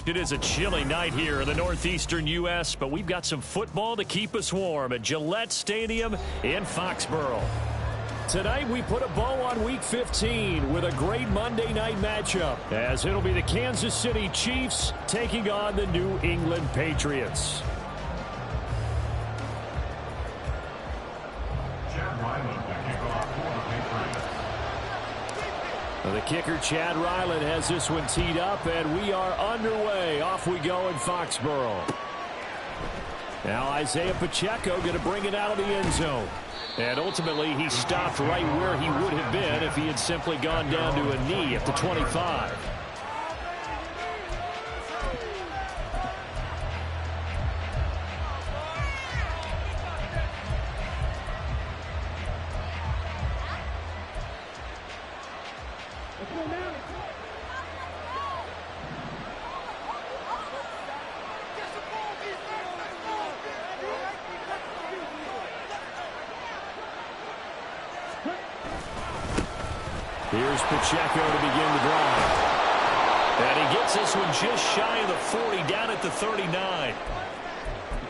It is a chilly night here in the northeastern U.S., but we've got some football to keep us warm at Gillette Stadium in Foxborough. Tonight, we put a bow on Week 15 with a great Monday night matchup, as it'll be the Kansas City Chiefs taking on the New England Patriots. The kicker, Chad Ryland, has this one teed up, and we are underway. Off we go in Foxborough. Now Isaiah Pacheco going to bring it out of the end zone. And ultimately, he stopped right where he would have been if he had simply gone down to a knee at the 25. Here's Pacheco to begin the drive. And he gets this one just shy of the 40, down at the 39.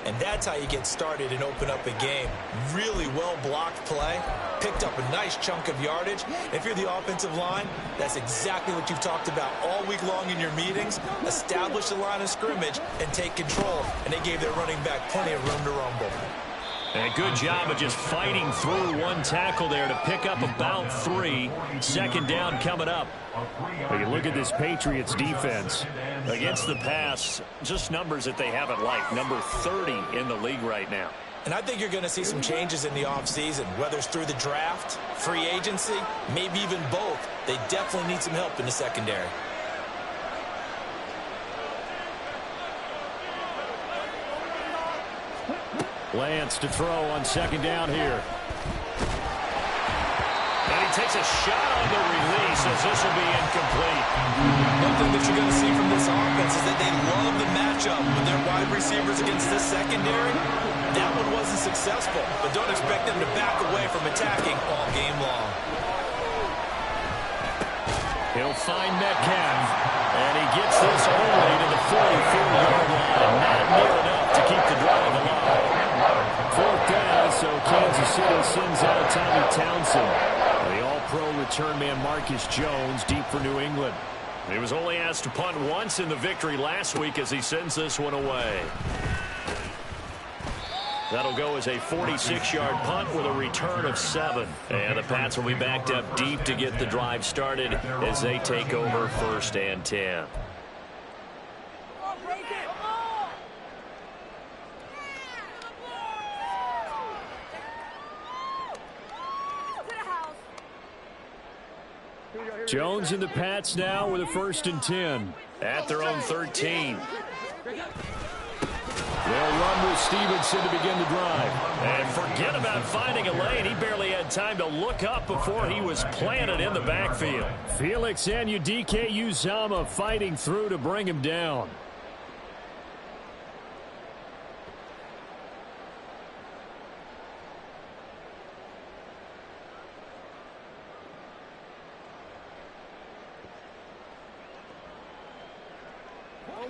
And that's how you get started and open up a game. Really well-blocked play. Picked up a nice chunk of yardage. If you're the offensive line, that's exactly what you've talked about all week long in your meetings. Establish the line of scrimmage and take control. And they gave their running back plenty of room to rumble. And a good job of just fighting through one tackle there to pick up about 3. Second down coming up. We can look at this Patriots defense. Against the pass, just numbers that they haven't liked. Number 30 in the league right now. And I think you're going to see some changes in the offseason, whether it's through the draft, free agency, maybe even both. They definitely need some help in the secondary. Lance to throw on second down here. And he takes a shot on the release as this will be incomplete. One thing that you're going to see from this offense is that they love the matchup with their wide receivers against this secondary. That one wasn't successful, but don't expect them to back away from attacking all game long. He'll find Metcalf, and he gets this only to the 44-yard line. Not near enough to keep the drive alive. Fourth down, so Kansas City sends out Tommy Townsend. The all-pro return man Marcus Jones deep for New England. He was only asked to punt once in the victory last week as he sends this one away. That'll go as a 46-yard punt with a return of 7. And the Pats will be backed up deep to get the drive started as they take over 1st and 10. Jones and the Pats now with a 1st and 10 at their own 13. They'll run with Stevenson to begin the drive. And forget about finding a lane. He barely had time to look up before he was planted in the backfield. Felix and Udike Uzama fighting through to bring him down.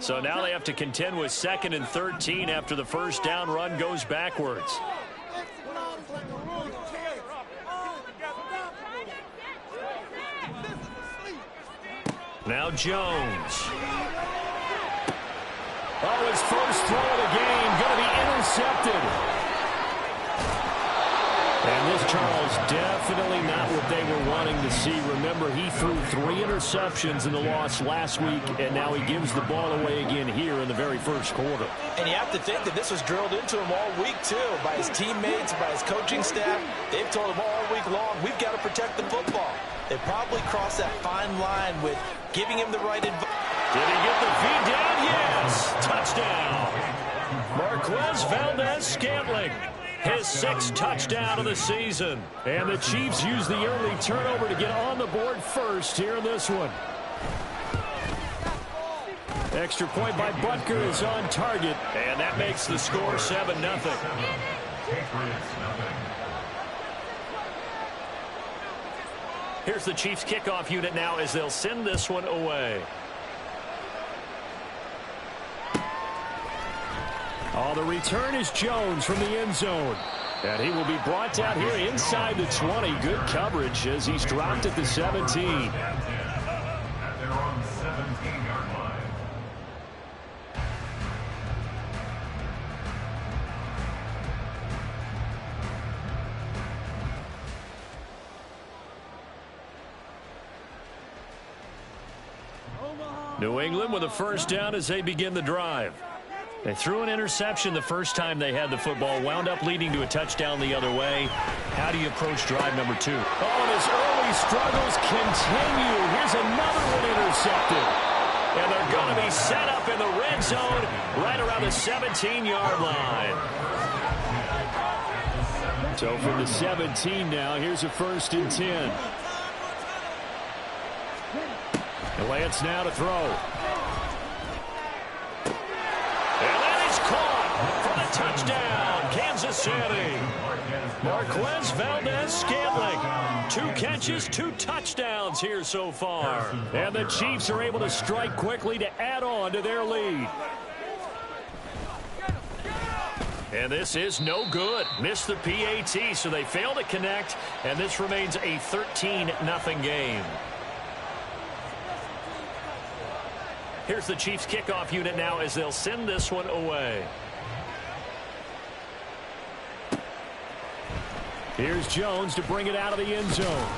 So now they have to contend with 2nd and 13 after the first down run goes backwards. Now Jones. Oh, his first throw of the game going to be intercepted. And this, Charles, definitely not what they were wanting to see. Remember, he threw 3 interceptions in the loss last week, and now he gives the ball away again here in the very first quarter. And you have to think that this was drilled into him all week, too, by his teammates, by his coaching staff. They've told him all week long, we've got to protect the football. They probably crossed that fine line with giving him the right advice. Did he get the feed down? Yes! Touchdown! Marquez Valdez-Scantling. His 6th touchdown of the season. And the Chiefs use the early turnover to get on the board first here in this one. Extra point by Butker is on target. And that makes the score 7-0. Here's the Chiefs kickoff unit now as they'll send this one away. Oh, the return is Jones from the end zone. And he will be brought down here inside the 20. Good coverage as he's dropped at the 17. New England with a first down as they begin the drive. They threw an interception the first time they had the football, wound up leading to a touchdown the other way. How do you approach drive number 2? Oh, and his early struggles continue. Here's another one intercepted. And they're going to be set up in the red zone right around the 17-yard line. So from the 17 now, here's a 1st and 10. And Lance now to throw. And that is caught for the touchdown, Kansas City. Marquez Valdez-Scantling. 2 catches, 2 touchdowns here so far. And the Chiefs are able to strike quickly to add on to their lead. And this is no good. Missed the PAT, so they fail to connect. And this remains a 13-0 game. Here's the Chiefs kickoff unit now as they'll send this one away. Here's Jones to bring it out of the end zone.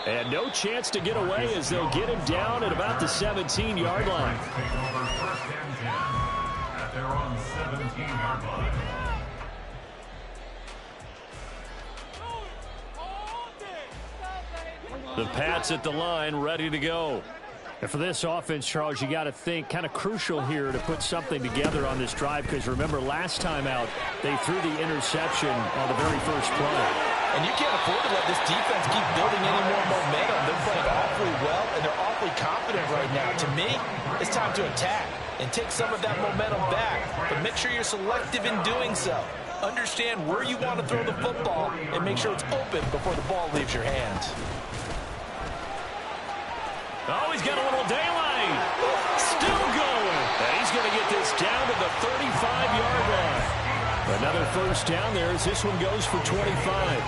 And no chance to get away as they'll get him down at about the 17-yard line. At their own 17-yard line. The Pats at the line ready to go. And for this offense, Charles, you got to think kind of crucial here to put something together on this drive because remember last time out they threw the interception on the very first play. And you can't afford to let this defense keep building any more momentum. They're playing awfully well and they're awfully confident right now. To me, it's time to attack and take some of that momentum back. But make sure you're selective in doing so. Understand where you want to throw the football and make sure it's open before the ball leaves your hands. Oh, he's got a little daylight. Still going. And he's going to get this down to the 35-yard line. Another first down there as this one goes for 25.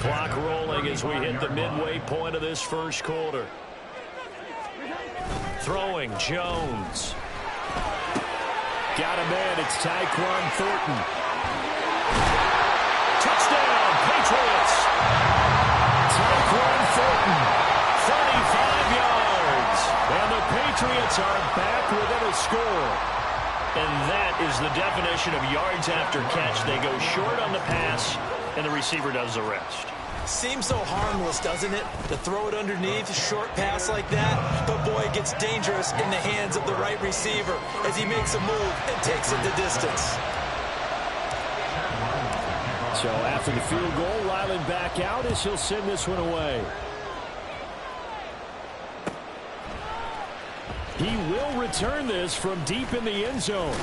Clock rolling as we hit the midway point of this first quarter. Throwing, Jones. Got a man, it's Tyquan Thornton. Touchdown, Patriots. Tyquan Thornton, 35 yards. And the Patriots are back within a score. And that is the definition of yards after catch. They go short on the pass, and the receiver does the rest. Seems so harmless, doesn't it? To throw it underneath, a short pass like that. But boy, it gets dangerous in the hands of the right receiver as he makes a move and takes it the distance. So after the field goal, Ryland back out as he'll send this one away. He will return this from deep in the end zone.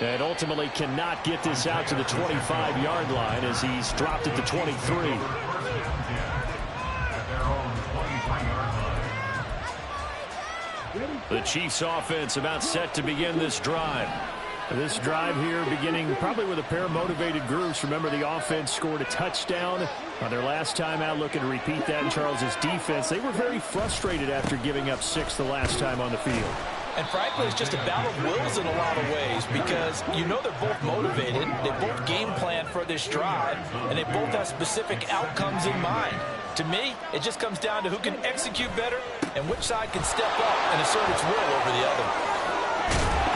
And ultimately cannot get this out to the 25-yard line as he's dropped at the 23. The Chiefs offense about set to begin this drive. This drive here beginning probably with a pair of motivated groups. Remember, the offense scored a touchdown on their last time out, looking to repeat that in Charles's defense. They were very frustrated after giving up 6 the last time on the field. And frankly, it's just a battle of wills in a lot of ways because you know they're both motivated, they both game plan for this drive, and they both have specific outcomes in mind. To me, it just comes down to who can execute better and which side can step up and assert its will over the other.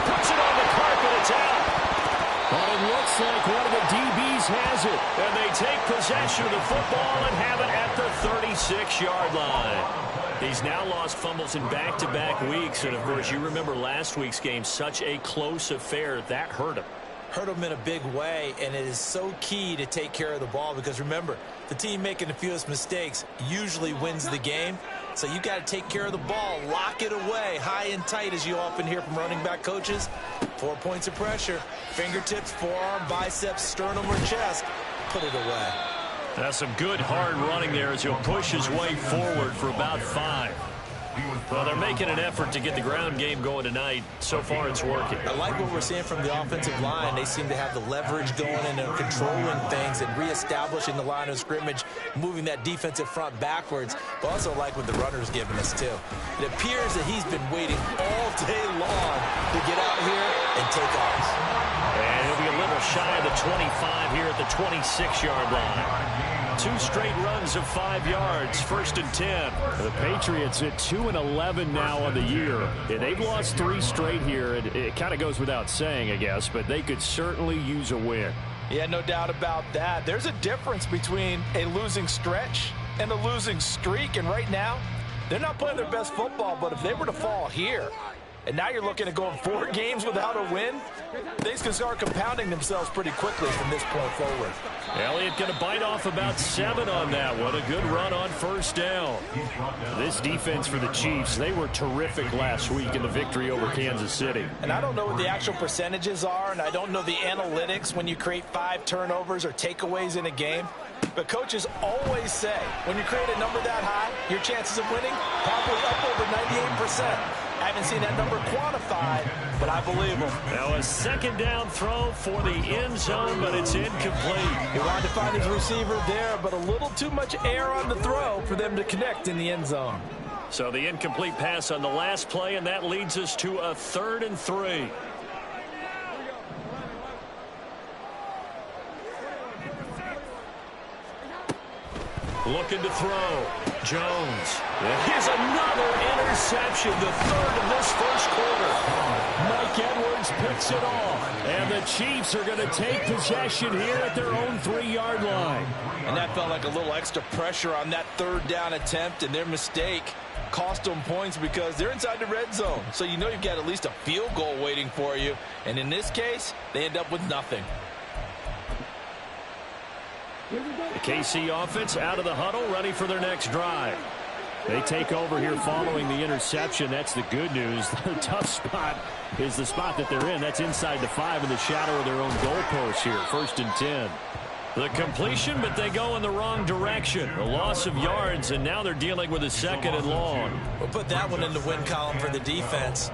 Puts it on the carpet, it's out. But it looks like one of the DBs has it. And they take possession of the football and have it at the 36-yard line. He's now lost fumbles in back-to-back weeks. And, of course, you remember last week's game, such a close affair. That hurt him. Hurt him in a big way, and it is so key to take care of the ball because, remember, the team making the fewest mistakes usually wins the game. So you got to take care of the ball, lock it away, high and tight, as you often hear from running back coaches. 4 points of pressure, fingertips, forearm, biceps, sternum, or chest. Put it away. That's some good hard running there as he'll push his way forward for about 5. Well, they're making an effort to get the ground game going tonight. So far, it's working. I like what we're seeing from the offensive line. They seem to have the leverage going and they're controlling things and reestablishing the line of scrimmage, moving that defensive front backwards. But also like what the runner's giving us, too. It appears that he's been waiting all day long to get out here and take off. And he'll be a little shy of the 25 here at the 26-yard line. 2 straight runs of 5 yards, 1st and 10. The Patriots at 2-11 now on the year. And they've lost 3 straight here. It kind of goes without saying, I guess, but they could certainly use a win. Yeah, no doubt about that. There's a difference between a losing stretch and a losing streak. And right now, they're not playing their best football, but if they were to fall here, and now you're looking at going 4 games without a win, things can start compounding themselves pretty quickly from this point forward. Elliott going to bite off about 7 on that one. A good run on 1st down. This defense for the Chiefs, they were terrific last week in the victory over Kansas City. And I don't know what the actual percentages are, and I don't know the analytics when you create 5 turnovers or takeaways in a game. But coaches always say, when you create a number that high, your chances of winning probably up over 98%. I haven't seen that number quantified, but I believe them. Now a 2nd down throw for the end zone, but it's incomplete. He wanted to find his receiver there, but a little too much air on the throw for them to connect in the end zone. So the incomplete pass on the last play, and that leads us to a 3rd and 3. Looking to throw. Jones. Here's another interception, the 3rd in this 1st quarter. Mike Edwards picks it off. And the Chiefs are going to take possession here at their own 3-yard line. And that felt like a little extra pressure on that 3rd down attempt, and their mistake cost them points because they're inside the red zone. So you know you've got at least a field goal waiting for you. And in this case, they end up with nothing. The KC offense out of the huddle, ready for their next drive. They take over here following the interception. That's the good news. The tough spot is the spot that they're in. That's inside the 5 in the shadow of their own goalpost here. 1st and 10. The completion, but they go in the wrong direction. A loss of yards, and now they're dealing with a 2nd and long. We'll put that one in the win column for the defense.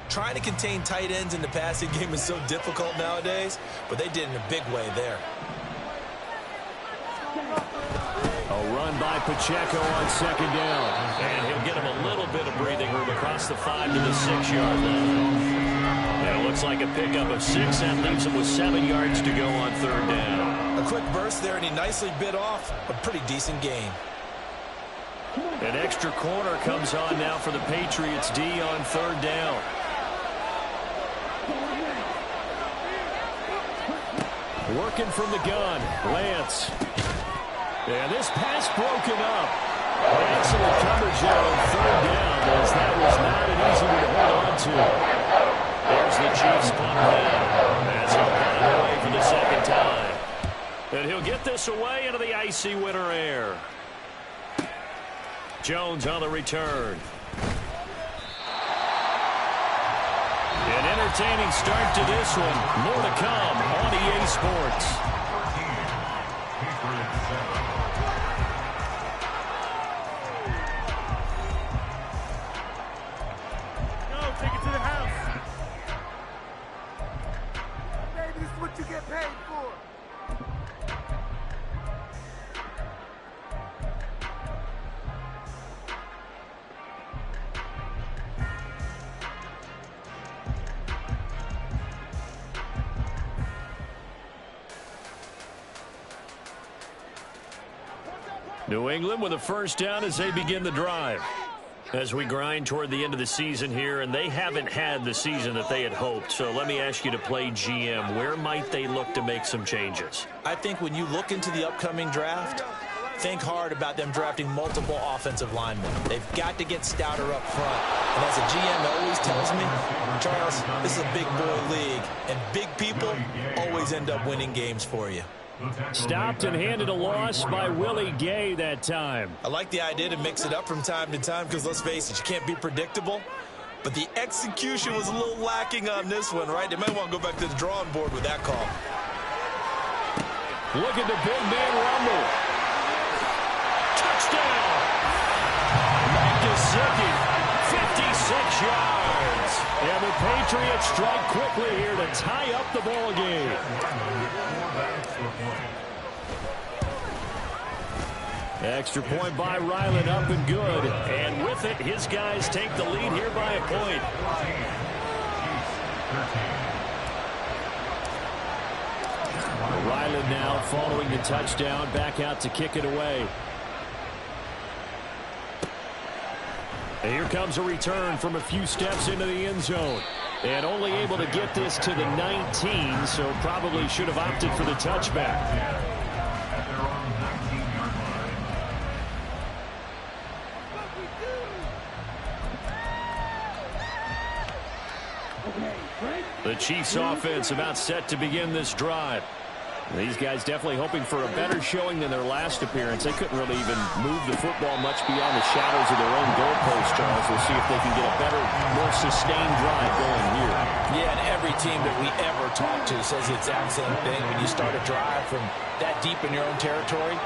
Trying to contain tight ends in the passing game is so difficult nowadays, but they did in a big way there. A run by Pacheco on 2nd down. And he'll get him a little bit of breathing room across the 5 to the 6-yard line. And it looks like a pickup of 6. That leaves him with 7 yards to go on 3rd down. A quick burst there, and he nicely bit off a pretty decent gain. An extra corner comes on now for the Patriots D on 3rd down. Working from the gun, Lance. And this pass broken up. Excellent coverage there on 3rd down, as that was not an easy one to hold on to. There's the Chiefs punt down. As he'll punt it away for the 2nd time. And he'll get this away into the icy winter air. Jones on the return. An entertaining start to this one. More to come on EA Sports. Take it to the house. Baby, this is what you get paid for. New England with a 1st down as they begin the drive. As we grind toward the end of the season here, and they haven't had the season that they had hoped. So let me ask you to play GM. Where might they look to make some changes? I think when you look into the upcoming draft, think hard about them drafting multiple offensive linemen. They've got to get stouter up front. And as a GM always tells me, Charles, this is a big boy league, and big people always end up winning games for you. Stopped and handed a loss by Willie Gay that time. I like the idea to mix it up from time to time because, let's face it, you can't be predictable. But the execution was a little lacking on this one, right? They might want to go back to the drawing board with that call. Look at the big man rumble. touchdown. Gesicki, 56 yards. And the Patriots strike quickly here to tie up the ball game. Extra point by Ryland, up and good. And with it, his guys take the lead here by a point. Ryland now following the touchdown, back out to kick it away. And here comes a return from a few steps into the end zone. And only able to get this to the 19, so probably should have opted for the touchback. The Chiefs offense about set to begin this drive. These guys definitely hoping for a better showing than their last appearance. They couldn't really even move the football much beyond the shadows of their own goalpost, Charles. We'll see if they can get a better, more sustained drive going here. Yeah, and every team that we ever talk to says the exact same thing. When you start a drive from that deep in your own territory,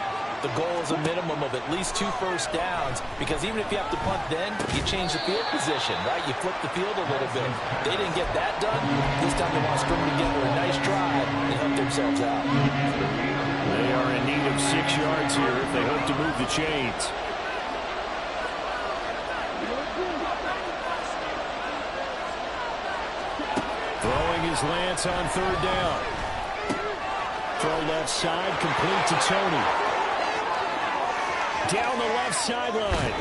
the goal is a minimum of at least 2 first downs, because even if you have to punt then, you change the field position, right? You flip the field a little bit. They didn't get that done. This time they want to string together a nice drive and help themselves out. They are in need of 6 yards here if they hope to move the chains. Throwing his Lance on 3rd down. Throw left side, complete to Tony. Down the left sideline.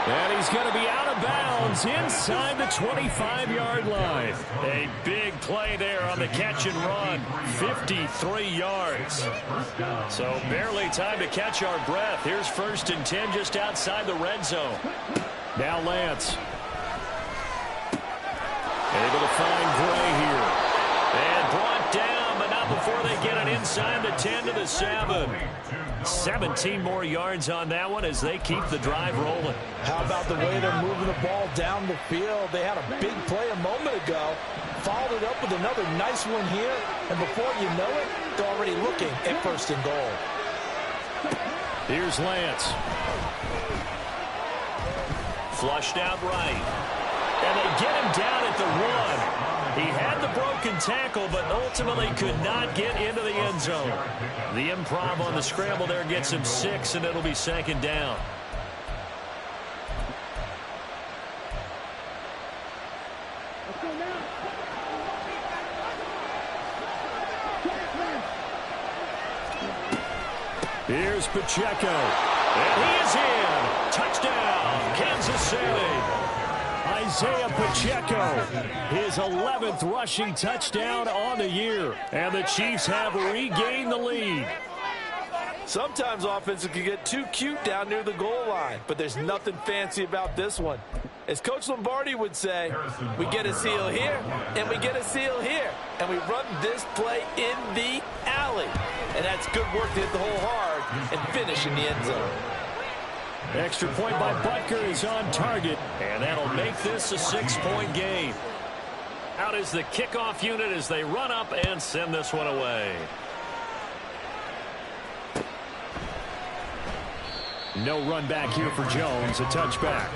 And he's going to be out of bounds inside the 25-yard line. A big play there on the catch and run. 53 yards. So barely time to catch our breath. Here's 1st and 10 just outside the red zone. Now Lance. Able to find Gray here. And brought down, but not before they get it inside the 10 to the 7. 17 more yards on that one as they keep the drive rolling. How about the way they're moving the ball down the field? They had a big play a moment ago, followed it up with another nice one here, and before you know it, they're already looking at 1st and goal. Here's Lance. Flushed out right. And they get him down at the 1. He had the broken tackle, but ultimately could not get into the end zone. The improv on the scramble there gets him 6, and it'll be 2nd down. Here's Pacheco. And he is in. Touchdown, Kansas City. Isaiah Pacheco, his 11th rushing touchdown on the year. And the Chiefs have regained the lead. Sometimes offenses can get too cute down near the goal line, but there's nothing fancy about this one. As Coach Lombardi would say, we get a seal here, and we get a seal here, and we run this play in the alley. And that's good work to hit the hole hard and finish in the end zone. Extra point by Butker is on target, and that'll make this a 6-point game. Out is the kickoff unit as they run up and send this one away. No run back here for Jones, a touchback.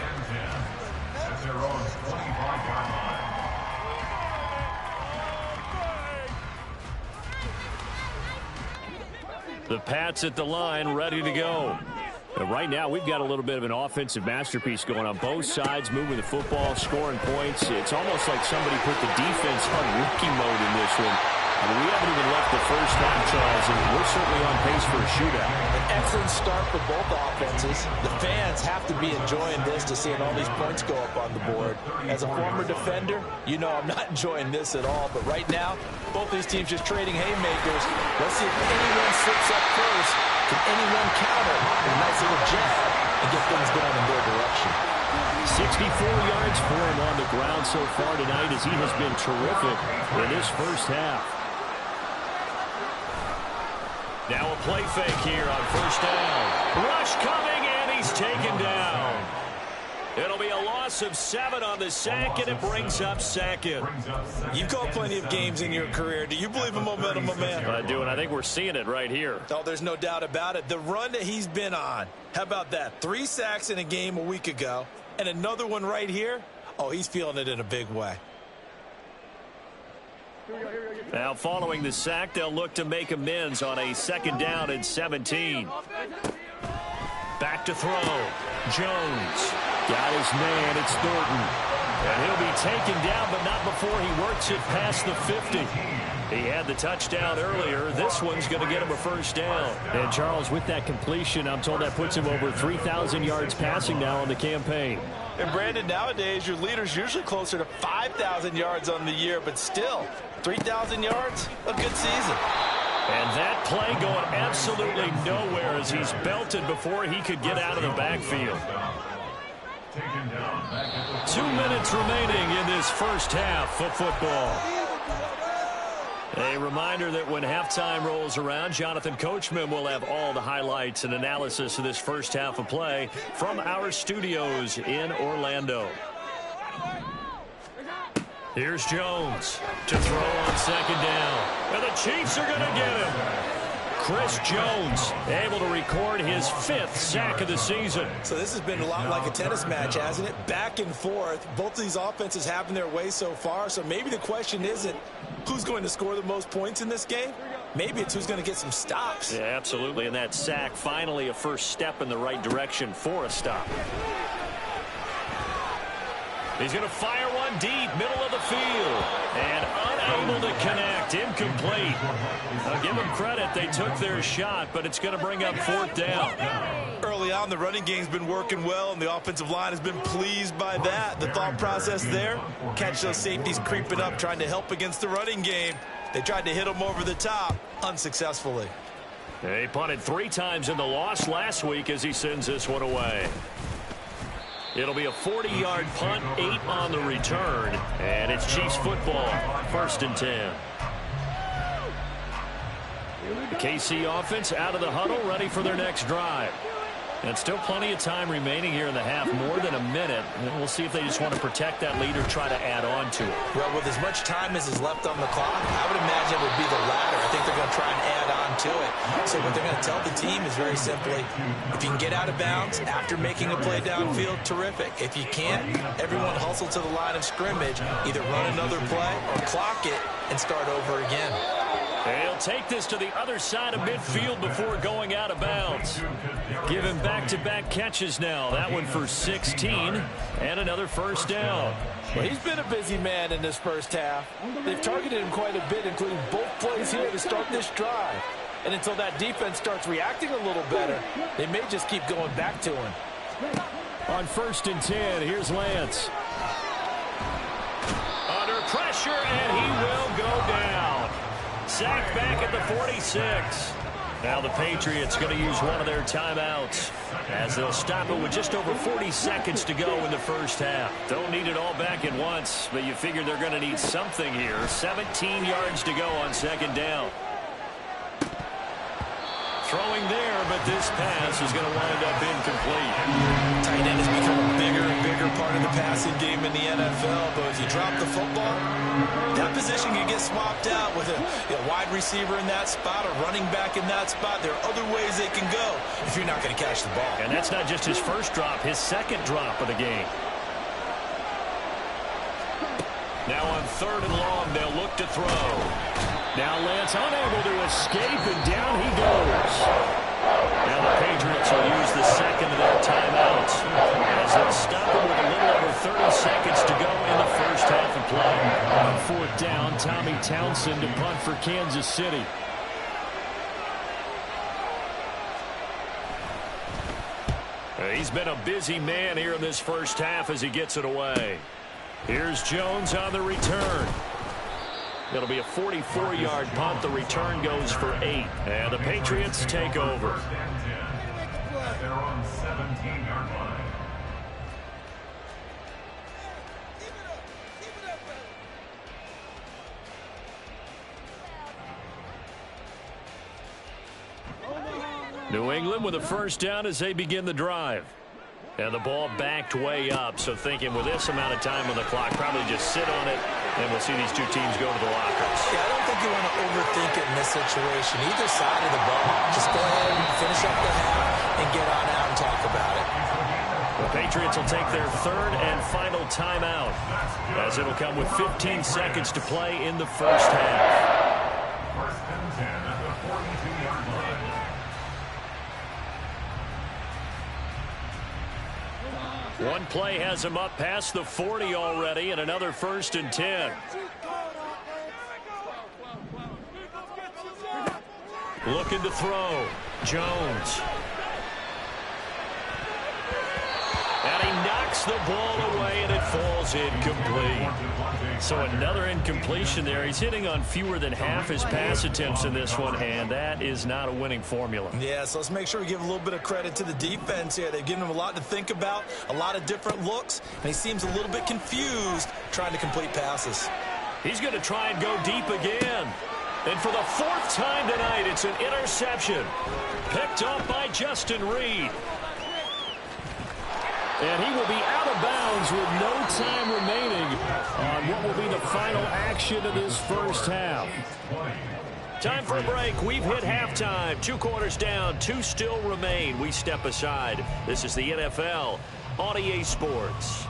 The Pats at the line, ready to go. And right now, we've got a little bit of an offensive masterpiece going on both sides, moving the football, scoring points. It's almost like somebody put the defense on rookie mode in this one. I mean, we haven't even left the first half, Charles, and we're certainly on pace for a shootout. An excellent start for both offenses. The fans have to be enjoying this to seeing all these points go up on the board. As a former defender, you know I'm not enjoying this at all. But right now, both these teams just trading haymakers. Let's see if anyone slips up first. Can anyone counter with a nice little jab and get things going in their direction? 64 yards for him on the ground so far tonight as he has been terrific in this first half. Now a play fake here on 1st down. Rush coming, and he's taken down. It'll be a loss of 7 on the sack, and it brings up second. You've called plenty of games in your career. Do you believe in momentum, my man? I do, and I think we're seeing it right here. Oh, there's no doubt about it. The run that he's been on, how about that? 3 sacks in a game a week ago, and another one right here. Oh, he's feeling it in a big way. Now, following the sack, they'll look to make amends on a 2nd down and 17. Back to throw. Jones got his man. It's Thornton. And he'll be taken down, but not before he works it past the 50. He had the touchdown earlier. This one's going to get him a 1st down. And, Charles, with that completion, I'm told that puts him over 3,000 yards passing now on the campaign. And, Brandon, nowadays your leader's usually closer to 5,000 yards on the year, but still, 3,000 yards, a good season. And that play going absolutely nowhere as he's belted before he could get out of the backfield. 2 minutes remaining in this first half of football. A reminder that when halftime rolls around, Jonathan Coachman will have all the highlights and analysis of this first half of play from our studios in Orlando. Here's Jones to throw on 2nd down. And the Chiefs are going to get him. Chris Jones able to record his 5th sack of the season. So this has been a lot like a tennis match, hasn't it? Back and forth. Both of these offenses having their way so far. So maybe the question isn't who's going to score the most points in this game. Maybe it's who's going to get some stops. Yeah, absolutely. And that sack finally a first step in the right direction for a stop. He's going to fire one deep, middle of the field, and unable to connect, incomplete. I'll give them credit, they took their shot, but it's going to bring up 4th down. Early on, the running game's been working well, and the offensive line has been pleased by that. The thought process there, catch those safeties creeping up, trying to help against the running game. They tried to hit them over the top, unsuccessfully. He punted 3 times in the loss last week as he sends this one away. It'll be a 40-yard punt, 8 on the return, and it's Chiefs football, 1st and 10. The KC offense out of the huddle, ready for their next drive. And still plenty of time remaining here in the half, more than a minute. And we'll see if they just want to protect that lead or try to add on to it. Well, with as much time as is left on the clock, I would imagine it would be the latter. I think they're going to try and add on to it. So what they're going to tell the team is very simply, if you can get out of bounds after making a play downfield, terrific. If you can't, everyone hustle to the line of scrimmage, either run another play or clock it and start over again. He'll take this to the other side of midfield before going out of bounds. Give him back-to-back catches now. That one for 16 and another 1st down. Well, he's been a busy man in this first half. They've targeted him quite a bit, including both plays here to start this drive. And until that defense starts reacting a little better, they may just keep going back to him. On 1st and 10, here's Lance. Under pressure, and he will go down. Sacked back at the 46. Now the Patriots going to use one of their timeouts as they'll stop it with just over 40 seconds to go in the first half. Don't need it all back at once, but you figure they're going to need something here. 17 yards to go on 2nd down. Throwing there, but this pass is going to wind up incomplete. Tight end has become a bigger and bigger part of the passing game in the NFL, but if you drop the football, that position can get swapped out with a wide receiver in that spot, a running back in that spot. There are other ways they can go if you're not going to catch the ball. And that's not just his first drop, his 2nd drop of the game. Now on 3rd and long, they'll look to throw. Now Lance unable to escape, and down he goes. Now the Patriots will use the 2nd of their timeouts as they'll stop it with a little over 30 seconds to go in the first half of play. On 4th down, Tommy Townsend to punt for Kansas City. He's been a busy man here in this first half as he gets it away. Here's Jones on the return. It'll be a 44-yard punt. The return goes for 8. And the Patriots take over. They're on the 17-yard line. New England with a 1st down as they begin the drive. And the ball backed way up, so thinking with this amount of time on the clock, probably just sit on it, and we'll see these two teams go to the lockers. Yeah, I don't think you want to overthink it in this situation. Either side of the ball, just go ahead and finish up the half and get on out and talk about it. The Patriots will take their third and final timeout, as it'll come with 15 seconds to play in the first half. First and 10 at the 42-yard line. One play has him up past the 40 already, and another first and 10. Looking to throw. Jones. And he knocks the ball away, and it falls incomplete. So another incompletion there. He's hitting on fewer than half his pass attempts in this one, and that is not a winning formula. Yeah, so let's make sure we give a little bit of credit to the defense here. They've given him a lot to think about, a lot of different looks, and he seems a little bit confused trying to complete passes. He's going to try and go deep again. And for the fourth time tonight, it's an interception. Picked up by Justin Reed. And he will be out of bounds with no time remaining on what will be the final action of this first half. Time for a break. We've hit halftime. 2 quarters down, 2 still remain. We step aside. This is the NFL on EA Sports.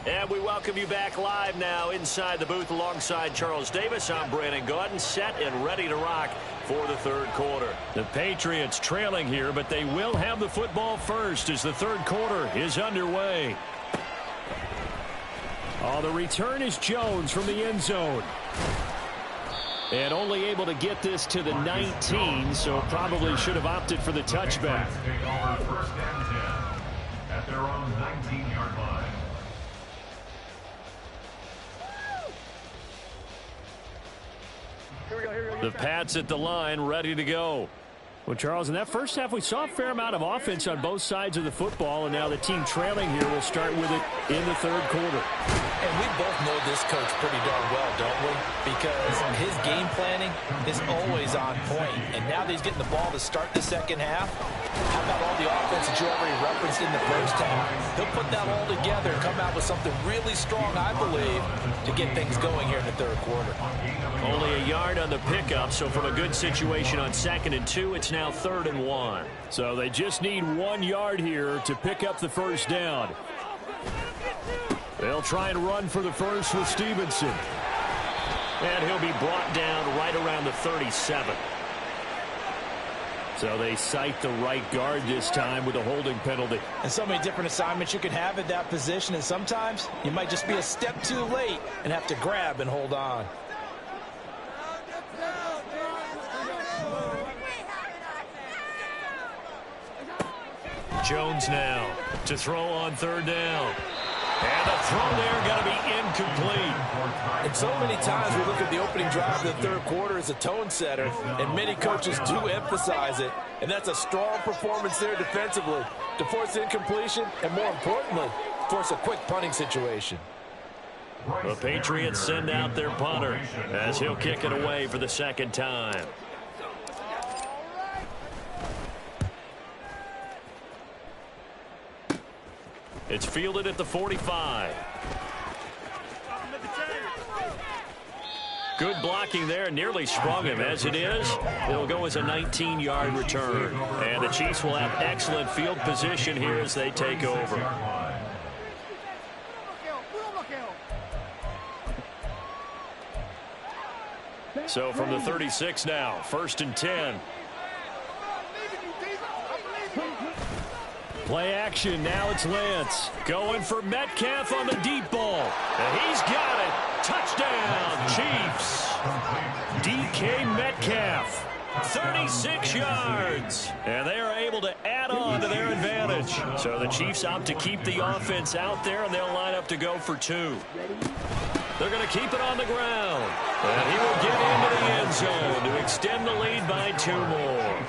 And we welcome you back live now inside the booth alongside Charles Davis. I'm Brandon Gaudin, set and ready to rock for the third quarter. The Patriots trailing here, but they will have the football first as the third quarter is underway. Oh, the return is Jones from the end zone. And only able to get this to the 19, so probably should have opted for the touchback. Take over first and 10 at their own 19-yard line. The Pats at the line, ready to go. Well, Charles, in that first half, we saw a fair amount of offense on both sides of the football, and now the team trailing here will start with it in the third quarter. And we both know this coach pretty darn well, don't we? Because his game planning is always on point. And now that he's getting the ball to start the second half, how about all the offense that you already referenced in the first half? He'll put that all together and come out with something really strong, I believe, to get things going here in the third quarter. Only a yard on the pickup, so from a good situation on 2nd and 2, it's now 3rd and 1. So they just need 1 yard here to pick up the first down. They'll try and run for the first with Stevenson. And he'll be brought down right around the 37. So they cite the right guard this time with a holding penalty. And so many different assignments you can have at that position, and sometimes you might just be a step too late and have to grab and hold on. Jones now to throw on 3rd down. And the throw there going to be incomplete. And so many times we look at the opening drive of the third quarter as a tone setter, and many coaches do emphasize it. And that's a strong performance there defensively to force incompletion and, more importantly, force a quick punting situation. The Patriots send out their punter as he'll kick it away for the second time. It's fielded at the 45. Good blocking there, nearly sprung him. As it is, it'll go as a 19-yard return. And the Chiefs will have excellent field position here as they take over. So from the 36 now, 1st and 10. Play action, now it's Lance. Going for Metcalf on the deep ball. And he's got it. Touchdown, Chiefs. DK Metcalf, 36 yards. And they are able to add on to their advantage. So the Chiefs opt to keep the offense out there, and they'll line up to go for 2. They're going to keep it on the ground. And he will get into the end zone to extend the lead by 2 more.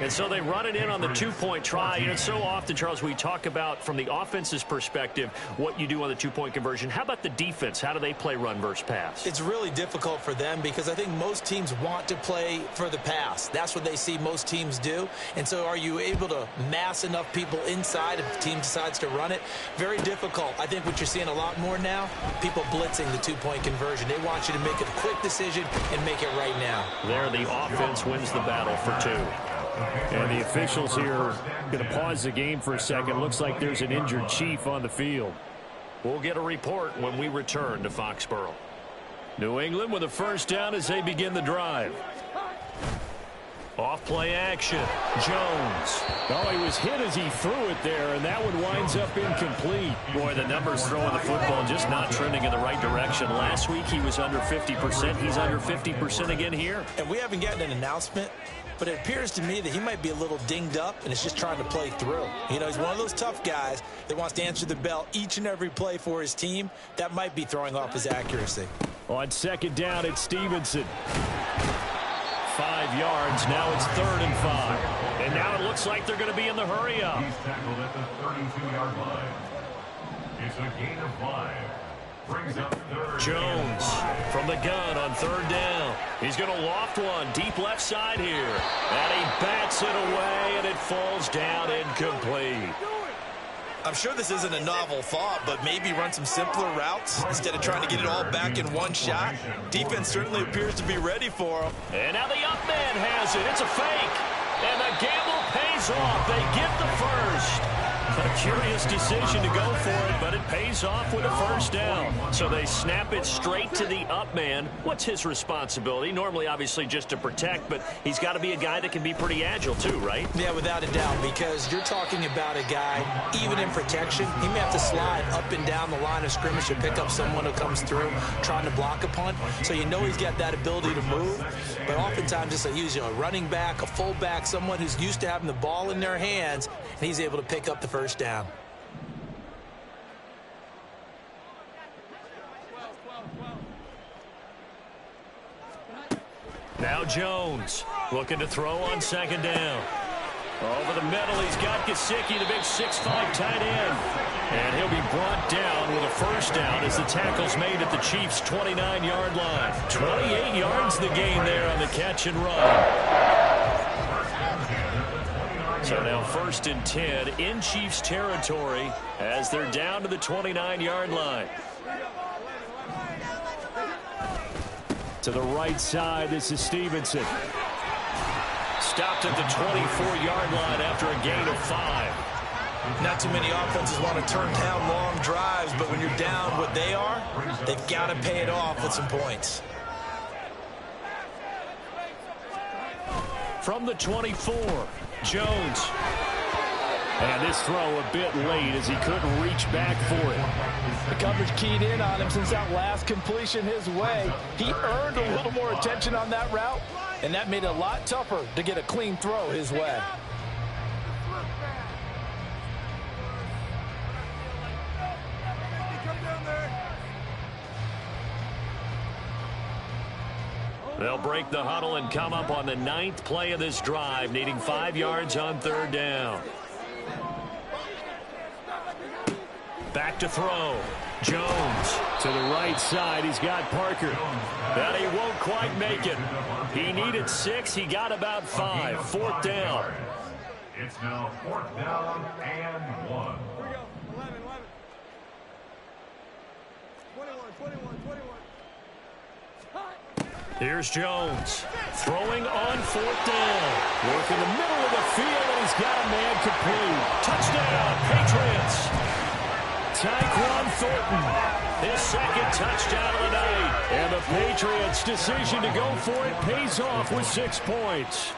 And so they run it in on the two-point try. You know, so often, Charles, we talk about from the offense's perspective what you do on the two-point conversion. How about the defense? How do they play run versus pass? It's really difficult for them because I think most teams want to play for the pass. That's what they see most teams do. And so are you able to mass enough people inside if the team decides to run it? Very difficult. I think what you're seeing a lot more now, people blitzing the two-point conversion. They want you to make a quick decision and make it right now. There, the offense wins the battle for two. And the officials here are going to pause the game for a second. Looks like there's an injured Chief on the field. We'll get a report when we return to Foxborough. New England with a first down as they begin the drive. Off play action. Jones. Oh, he was hit as he threw it there, and that one winds up incomplete. Boy, the numbers throwing the football just not trending in the right direction. Last week he was under 50%. He's under 50% again here. And we haven't gotten an announcement, but it appears to me that he might be a little dinged up and is just trying to play through. You know, he's one of those tough guys that wants to answer the bell each and every play for his team. That might be throwing off his accuracy. On second down, it's Stevenson. 5 yards. Now it's 3rd and 5. And now it looks like they're going to be in the hurry up. He's tackled at the 32-yard line. It's a gain of 5. Brings up 3rd. Jones from the gun on 3rd down. He's going to loft one deep left side here. And he bats it away, and it falls down incomplete. I'm sure this isn't a novel thought, but maybe run some simpler routes instead of trying to get it all back in one shot. Defense certainly appears to be ready for him. And now the up man has it. It's a fake. And the gamble pays off. They get the first. A curious decision to go for it, but it pays off with a first down. So they snap it straight to the up man. What's his responsibility? Normally, obviously, just to protect, but he's got to be a guy that can be pretty agile too, right? Yeah, without a doubt, because you're talking about a guy, even in protection, he may have to slide up and down the line of scrimmage to pick up someone who comes through trying to block a punt. So you know he's got that ability to move, but oftentimes it's usually a running back, a fullback, someone who's used to having the ball in their hands, and he's able to pick up the first down. Now Jones looking to throw on second down. Over the middle, he's got Gesicki, the big 6'5" tight end. And he'll be brought down with a first down as the tackle's made at the Chiefs' 29-yard line. 28 yards the gain there on the catch and run. So now 1st and 10 in Chiefs territory as they're down to the 29-yard line. To the right side, this is Stevenson. Stopped at the 24-yard line after a gain of 5. Not too many offenses want to turn down long drives, but when you're down what they are, they've got to pay it off with some points. From the 24, Jones. And this throw a bit late as he couldn't reach back for it. The coverage keyed in on him since that last completion his way. He earned a little more attention on that route, and that made it a lot tougher to get a clean throw his way. They'll break the huddle and come up on the 9th play of this drive, needing 5 yards on 3rd down. Back to throw. Jones. To the right side, he's got Parker. But he won't quite make it. He needed 6. He got about 5. 4th down. It's now 4th down and 1. Here's Jones. Throwing on 4th down. Work in the middle of the field, and he's got a man complete. Touchdown, Patriots. Tyquan Thornton, his 2nd touchdown of the night. And the Patriots' decision to go for it pays off with 6 points.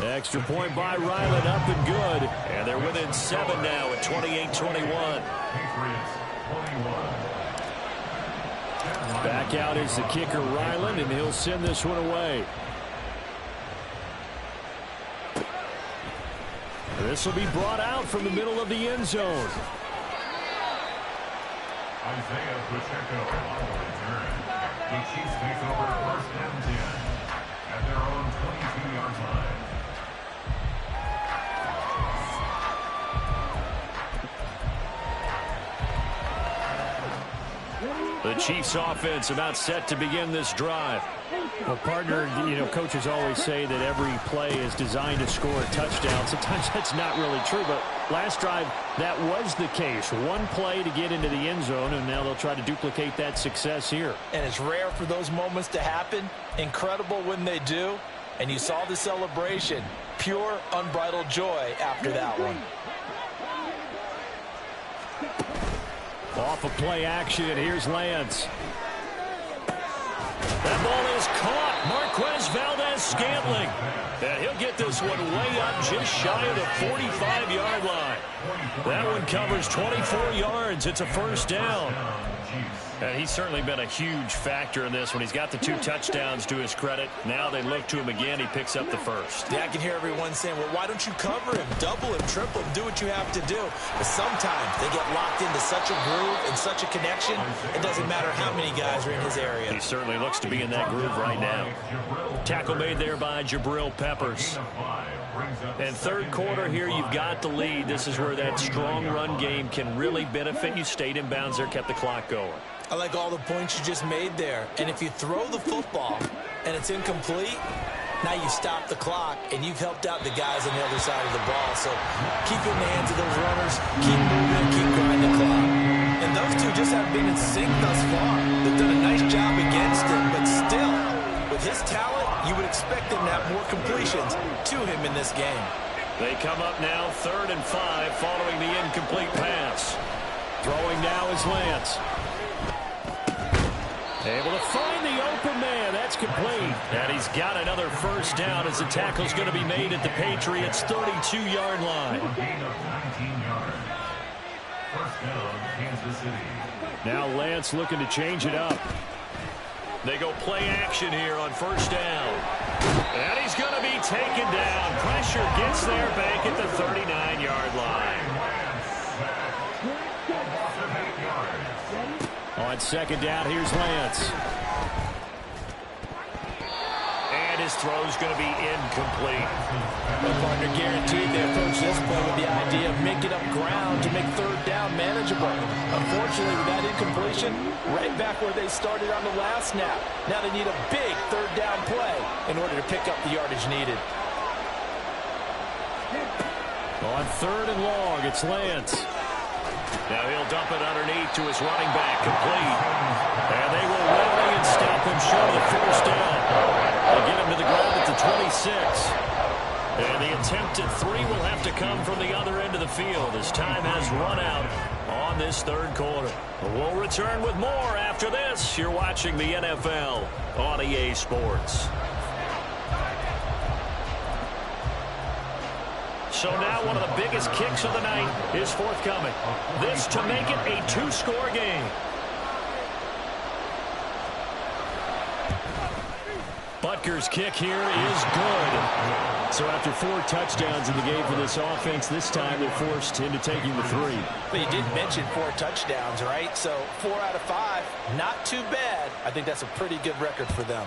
Extra point by Ryland, up and good. And they're within 7 now at 28-21. Patriots 21. Back out is the kicker, Ryland, and he'll send this one away. This will be brought out from the middle of the end zone. Isaiah Pacheco on the return. The Chiefs take over 1st and 10 at their own The Chiefs offense about set to begin this drive. Well, partner, coaches always say that every play is designed to score a touchdown. Sometimes that's not really true, but last drive, that was the case. One play to get into the end zone, and now they'll try to duplicate that success here. And it's rare for those moments to happen. Incredible when they do. And you saw the celebration. Pure, unbridled joy after that one. Off of play action, here's Lance. That ball is caught. Marquez Valdez-Scantling. And he'll get this one way up just shy of the 45-yard line. That one covers 24 yards. It's a first down. And he's certainly been a huge factor in this one. He's got the 2 touchdowns to his credit. Now they look to him again. He picks up the first. Yeah, I can hear everyone saying, well, why don't you cover him, double him, triple him, do what you have to do. But sometimes they get locked into such a groove and such a connection, it doesn't matter how many guys are in his area. He certainly looks to be in that groove right now. Tackle made there by Jabril Peppers. And third quarter here, you've got the lead. This is where that strong run game can really benefit you. Stayed in bounds there, kept the clock going. I like all the points you just made there. And if you throw the football and it's incomplete, now you stop the clock and you've helped out the guys on the other side of the ball. So keep it in the hands of those runners, keep moving, keep grinding the clock. And those two just haven't been in sync thus far. They've done a nice job against him, but still, with his talent, you would expect him to have more completions to him in this game. They come up now 3rd and 5 following the incomplete pass. Throwing now is Lance. Able to find the open man. That's complete. And he's got another first down as the tackle's going to be made at the Patriots' 32-yard line. Now Lance looking to change it up. They go play action here on first down. And he's going to be taken down. Pressure gets there back at the 39-yard line. On second down, here's Lance. And his throw's going to be incomplete. The partner guaranteed they approach this play with the idea of making up ground to make third down manageable. Unfortunately, with that incompletion, right back where they started on the last snap. Now they need a big third down play in order to pick up the yardage needed. On 3rd and long, it's Lance. Now he'll dump it underneath to his running back, complete. And they will rally and stop him short of the first down. They'll get him to the ground at the 26. And the attempt at 3 will have to come from the other end of the field as time has run out on this third quarter. We'll return with more after this. You're watching the NFL on EA Sports. So now one of the biggest kicks of the night is forthcoming. This to make it a 2-score game. Butker's kick here is good. So after 4 touchdowns in the game for this offense, this time they're forced into taking the 3. But you did mention 4 touchdowns, right? So 4 out of 5, not too bad. I think that's a pretty good record for them.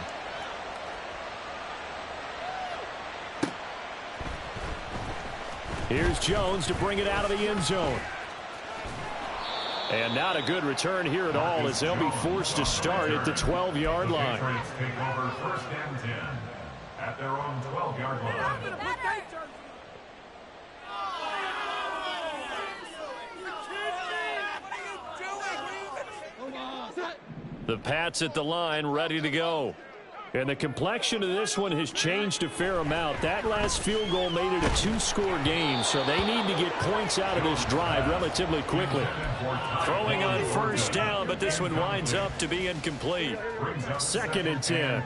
Here's Jones to bring it out of the end zone. And not a good return here at all as they'll be forced to start at the 12-yard line. Take over 1st and 10 at their own 12-yard line. The Pats at the line ready to go. And the complexion of this one has changed a fair amount. That last field goal made it a 2-score game, so they need to get points out of this drive relatively quickly. Throwing on first down, but this one winds up to be incomplete. 2nd and 10.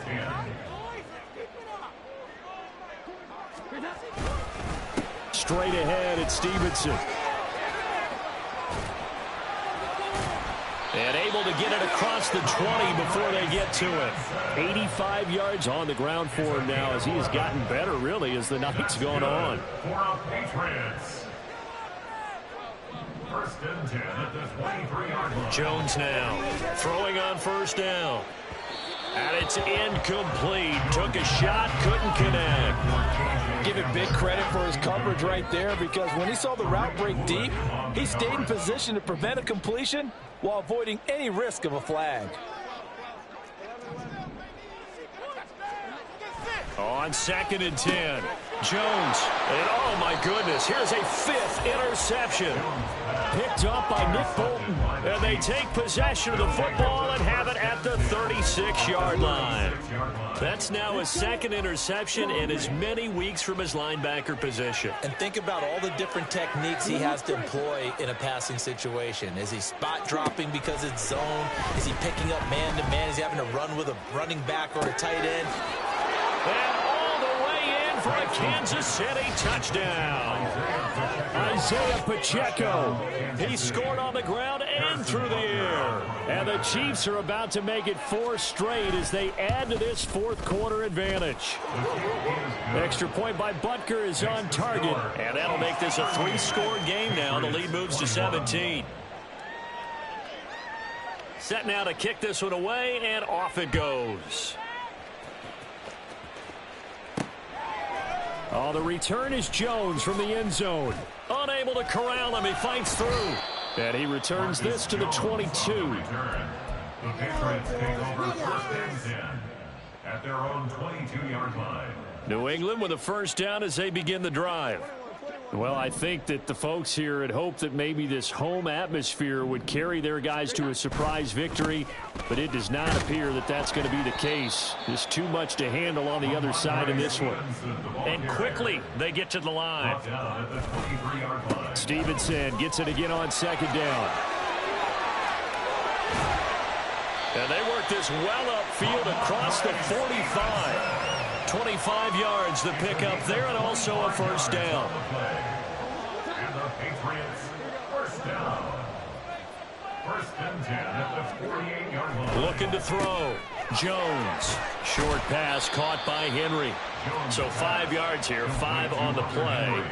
Straight ahead, it's Stevenson. And able to get it across the 20 before they get to it. 85 yards on the ground for him now as he has gotten better, really, as the night's gone on. For Patriots. 1st and 10 at the 23-yard line. Jones now throwing on first down. And it's incomplete. Took a shot, couldn't connect. give him big credit for his coverage right there, because when he saw the route break deep, he stayed in position to prevent a completion while avoiding any risk of a flag. On 2nd and 10, Jones. And oh my goodness, here's a 5th interception. Picked up by Nick Bolton. And they take possession of the football and have it at the 36-yard line. That's now his 2nd interception in as many weeks from his linebacker position. And think about all the different techniques he has to employ in a passing situation. Is he spot dropping because it's zone? Is he picking up man-to-man? Is he having to run with a running back or a tight end? And all the way in for a Kansas City touchdown. Isaiah Pacheco. He scored on the ground and through the air. And the Chiefs are about to make it 4 straight as they add to this 4th quarter advantage. Extra point by Butker is on target. And that'll make this a 3-score game now. The lead moves to 17. Set now to kick this one away, and off it goes. Oh, the return is Jones from the end zone. Unable to corral him. He fights through. And he returns this to the 22. The Patriots take over 1st and 10 at their own 22-yard line. New England with a 1st down as they begin the drive. Well, I think that the folks here had hoped that maybe this home atmosphere would carry their guys to a surprise victory, but it does not appear that that's going to be the case. There's too much to handle on the other side of this one. And quickly, they get to the line. Stevenson gets it again on 2nd down. And they work this well upfield across the 45. 25 yards the pickup there, and also a 1st down. And the Patriots 1st down. 1st and 10 at the 48-yard line. Looking to throw. Jones. Short pass caught by Henry. So 5 yards here, 5 on the play.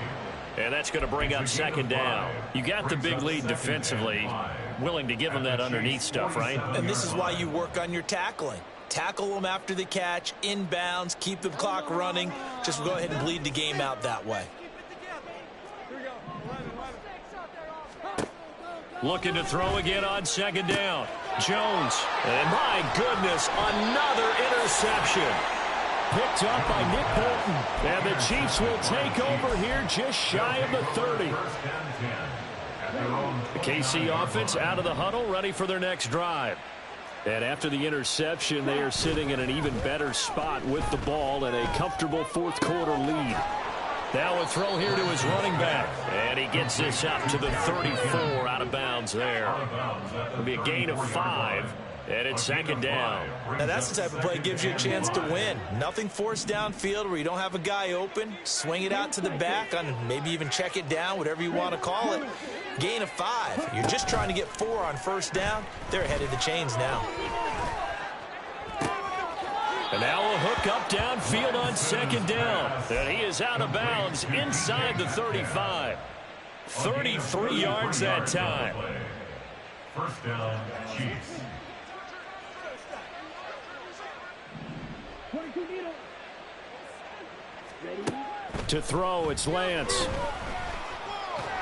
And that's going to bring up 2nd down. You got the big lead defensively. Willing to give them that underneath stuff, right? And this is why you work on your tackling. Tackle them after the catch, inbounds, keep the clock running. Just go ahead and bleed the game out that way. Looking to throw again on 2nd down. Jones. And my goodness, another interception. Picked up by Nick Bolton. And the Chiefs will take over here just shy of the 30. The KC offense out of the huddle, ready for their next drive. And after the interception, they are sitting in an even better spot with the ball and a comfortable 4th quarter lead. Now a throw here to his running back. And he gets this up to the 34, out of bounds there. It'll be a gain of 5. And it's 2nd down. Now that's the type of play that gives you a chance to win. Nothing forced downfield where you don't have a guy open. Swing it out to the back, on maybe even check it down, whatever you want to call it. Gain of 5. You're just trying to get 4 on 1st down. They're ahead of the chains now. And now a hook up downfield on 2nd down. And he is out of bounds inside the 35. 33 yards that time. 1st down, Chiefs. To throw, it's Lance.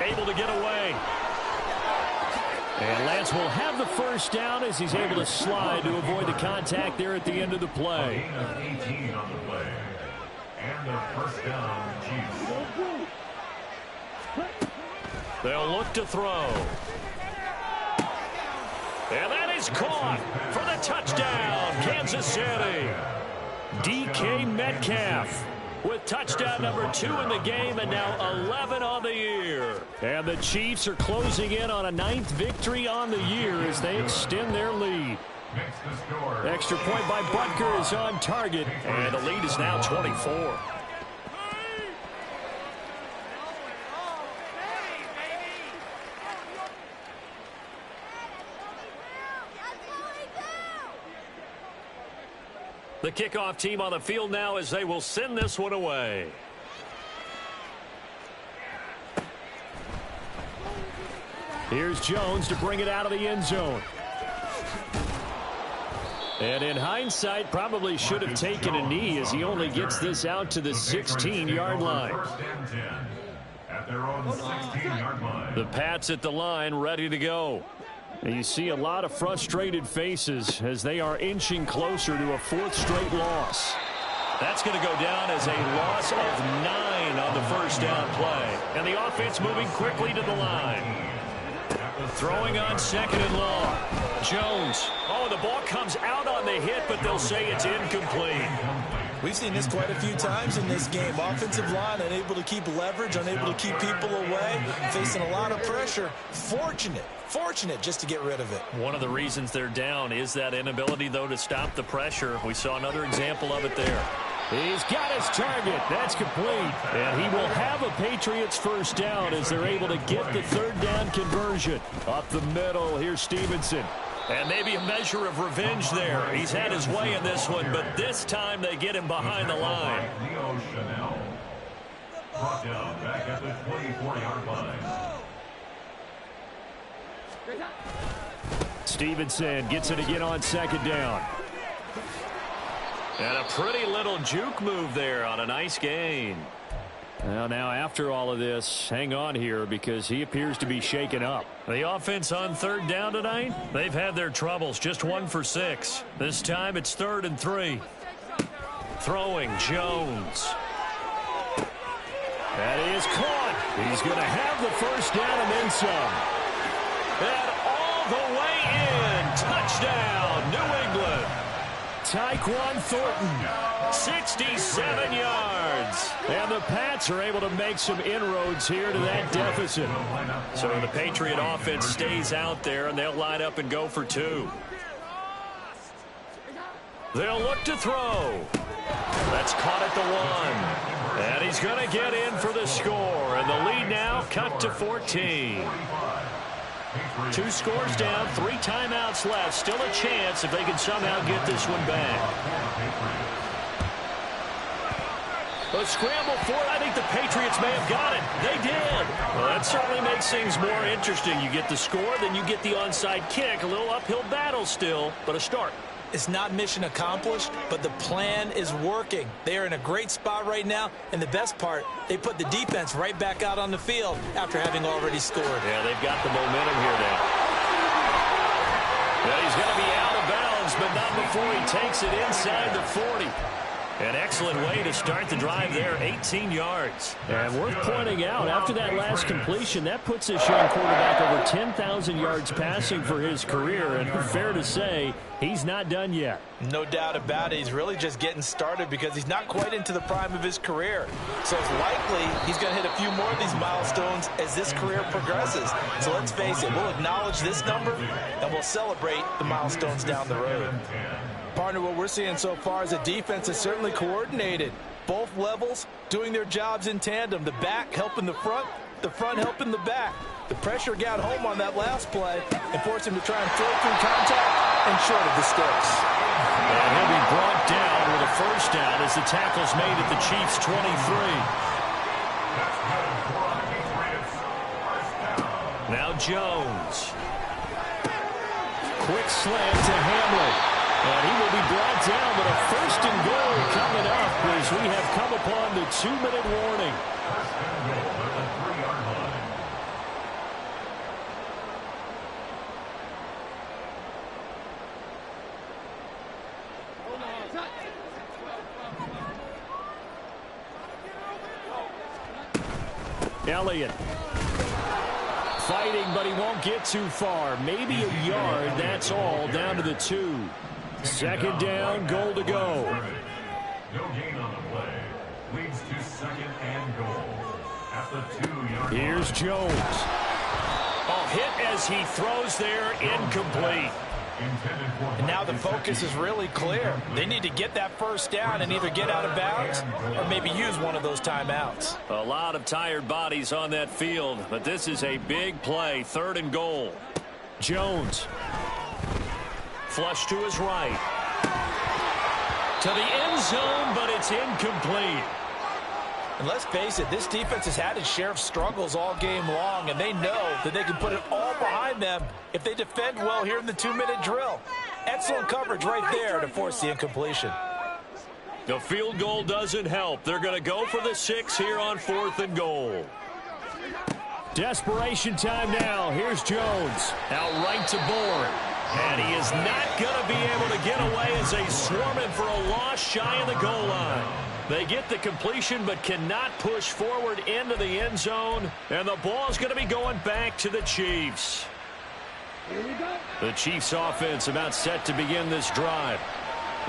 Able to get away. And Lance will have the 1st down as he's able to slide to avoid the contact there at the end of the play. Gain of 18 on the play. And their 1st down, Chiefs. They'll look to throw. And that is caught for the touchdown, Kansas City. DK Metcalf with touchdown number 2 in the game, and now 11 on the year. And the Chiefs are closing in on a 9th victory on the year as they extend their lead. Extra point by Butker is on target, and the lead is now 24. The kickoff team on the field now as they will send this one away. Here's Jones to bring it out of the end zone. And in hindsight, probably should have taken a knee as he only gets this out to the 16-yard line. At their own 16-yard line. The Pats at the line, ready to go. And you see a lot of frustrated faces as they are inching closer to a fourth straight loss. That's going to go down as a loss of 9 on the first down play. And the offense moving quickly to the line. Throwing on second and long. Jones. Oh, the ball comes out on the hit, but they'll say it's incomplete. We've seen this quite a few times in this game. Offensive line unable to keep leverage, unable to keep people away, facing a lot of pressure. Fortunate just to get rid of it. One of the reasons they're down is that inability, though, to stop the pressure. We saw another example of it there. He's got his target. That's complete. And he will have a Patriots first down as they're able to get the third down conversion. Up the middle, here's Stevenson. And maybe a measure of revenge there. He's had his way in this one, but this time they get him behind the line. Brought down back at the 24-yard line. Stevenson gets it again on second down. And a pretty little juke move there on a nice gain. Well, now after all of this, hang on here because he appears to be shaken up. The offense on third down tonight, they've had their troubles, just 1 for 6. This time it's 3rd and 3. Throwing Jones. That is caught. He's going to have the first down and then some. And all the way in. Touchdown, New England. Tyquan Thornton, 67 yards. And the Pats are able to make some inroads here to that deficit. So the Patriot offense stays out there, and they'll line up and go for 2. They'll look to throw. That's caught at the 1. And he's going to get in for the score. And the lead now cut to 14. 2 scores down, 3 timeouts left. Still a chance if they can somehow get this one back. A scramble for it. I think the Patriots may have got it. They did. Well, that certainly makes things more interesting. You get the score, then you get the onside kick. A little uphill battle still, but a start. It's not mission accomplished, but the plan is working. They are in a great spot right now, and the best part, they put the defense right back out on the field after having already scored. Yeah, they've got the momentum here now. Yeah, he's going to be out of bounds, but not before he takes it inside the 40. An excellent way to start the drive there, 18 yards. And worth pointing out, after that last completion, that puts this young quarterback over 10,000 yards passing for his career. And fair to say, he's not done yet. No doubt about it. He's really just getting started because he's not quite into the prime of his career. So it's likely he's going to hit a few more of these milestones as this career progresses. So let's face it, we'll acknowledge this number and we'll celebrate the milestones down the road. Partner, what we're seeing so far is the defense is certainly coordinated. Both levels doing their jobs in tandem. The back helping the front helping the back. The pressure got home on that last play and forced him to try and throw through contact and short of the sticks. And he'll be brought down with a first down as the tackle's made at the Chiefs' 23. Now Jones. Quick slant to Hamlet. And he will be brought down with a first and goal coming up as we have come upon the 2-minute warning. Elliott. Fighting, but he won't get too far. Maybe a yard, that's all, down to the 2. Second down, goal to go. No gain on the play. Leads to second and goal. At the 2-yard line. Here's Jones. Oh, hit as he throws there, incomplete. And now the focus is really clear. They need to get that first down and either get out of bounds or maybe use one of those timeouts. A lot of tired bodies on that field, but this is a big play, 3rd and goal. Jones. Flush to his right. To the end zone, but it's incomplete. And let's face it, this defense has had its share of struggles all game long, and they know that they can put it all behind them if they defend well here in the 2-minute drill. Excellent coverage right there to force the incompletion. The field goal doesn't help. They're going to go for the 6 here on 4th and goal. Desperation time now. Here's Jones. Out right to Bourne. And he is not going to be able to get away as they swarm him for a loss shy of the goal line. They get the completion but cannot push forward into the end zone. And the ball's going to be going back to the Chiefs. The Chiefs offense about set to begin this drive.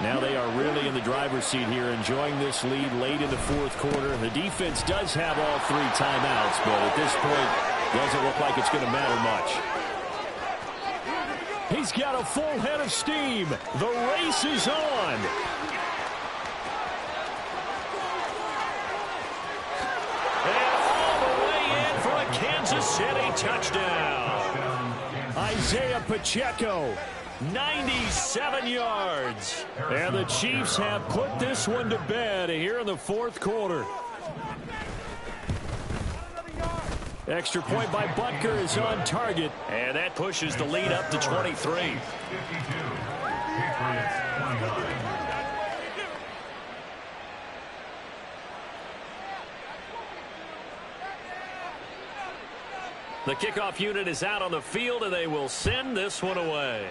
Now they are really in the driver's seat here, enjoying this lead late in the 4th quarter. The defense does have all 3 timeouts, but at this point, doesn't look like it's going to matter much. He's got a full head of steam. The race is on. And all the way in for a Kansas City touchdown. Isaiah Pacheco. 97 yards. And the Chiefs have put this one to bed here in the 4th quarter. Extra point by Butker is on target. And that pushes the lead up to 23. 52. The kickoff unit is out on the field, and they will send this one away.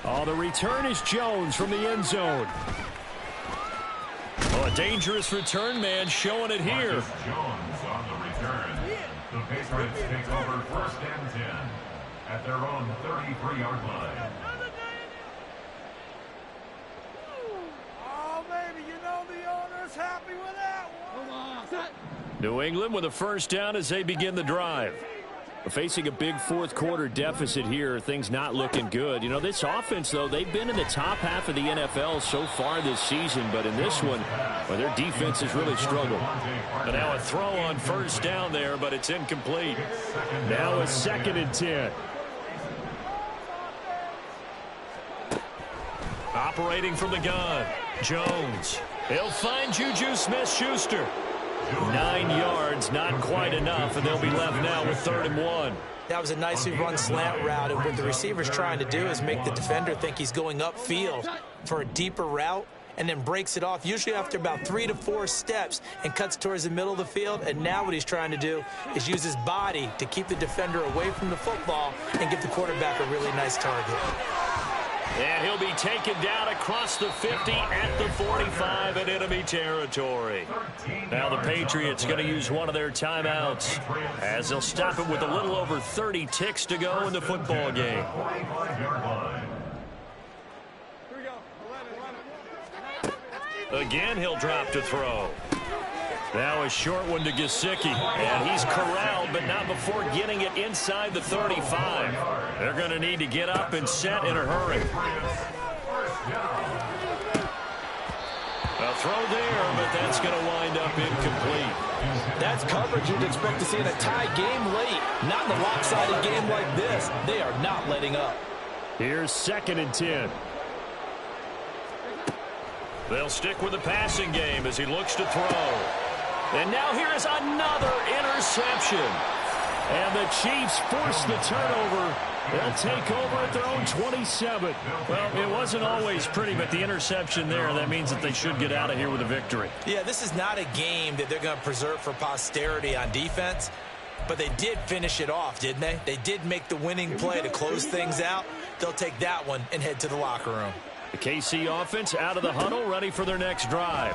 Oh, the return is Jones from the end zone. Oh, a dangerous return man showing it here. Jones on the return. The Patriots take over 1st and 10 at their own 33-yard line. Oh, baby, you know the owner's happy with that one. New England with a 1st down as they begin the drive. Facing a big 4th quarter deficit here, things not looking good. You know, this offense, though, they've been in the top half of the NFL so far this season, but in this one, well, their defense has really struggled. But now a throw on 1st down there, but it's incomplete. Now a 2nd and 10. Operating from the gun, Jones. He'll find Juju Smith-Schuster. 9 yards, not quite enough, and they'll be left now with 3rd and 1. That was a nicely run slant route, and what the receiver's trying to do is make the defender think he's going upfield for a deeper route, and then breaks it off, usually after about 3 to 4 steps, and cuts towards the middle of the field. And now what he's trying to do is use his body to keep the defender away from the football and give the quarterback a really nice target. And he'll be taken down across the 50 at the 45 in enemy territory. Now the Patriots going to use one of their timeouts as they'll stop it with a little over 30 ticks to go in the football game. Again, he'll drop to throw. Now a short one to Gesicki, and he's corralled, but not before getting it inside the 35. They're going to need to get up and set in a hurry. A throw there, but that's going to wind up incomplete. That's coverage you'd expect to see in a tie game late. Not in a lopsided game like this. They are not letting up. Here's 2nd and 10. They'll stick with the passing game as he looks to throw. And now here is another interception. And the Chiefs force the turnover. They'll take over at their own 27. Well, it wasn't always pretty, but the interception there, that means that they should get out of here with a victory. Yeah, this is not a game that they're going to preserve for posterity on defense, but they did finish it off, didn't they? They did make the winning play to close things out. They'll take that one and head to the locker room. The KC offense out of the huddle, ready for their next drive.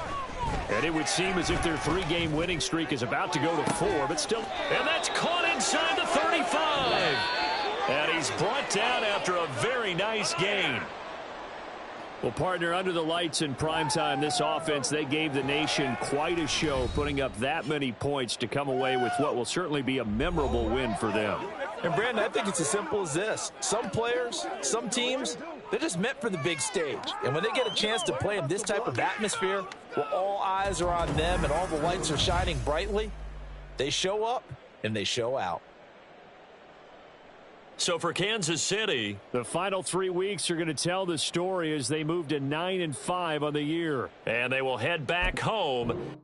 And it would seem as if their 3-game winning streak is about to go to 4, but still. And that's caught inside the 35. And he's brought down after a very nice gain. Well, partner, under the lights in primetime, this offense, they gave the nation quite a show, putting up that many points to come away with what will certainly be a memorable win for them. And, Brandon, I think it's as simple as this. Some players, some teams, they're just meant for the big stage. And when they get a chance to play in this type of atmosphere, where all eyes are on them and all the lights are shining brightly, they show up and they show out. So for Kansas City, the final 3 weeks are going to tell the story as they move to 9-5 on the year. And they will head back home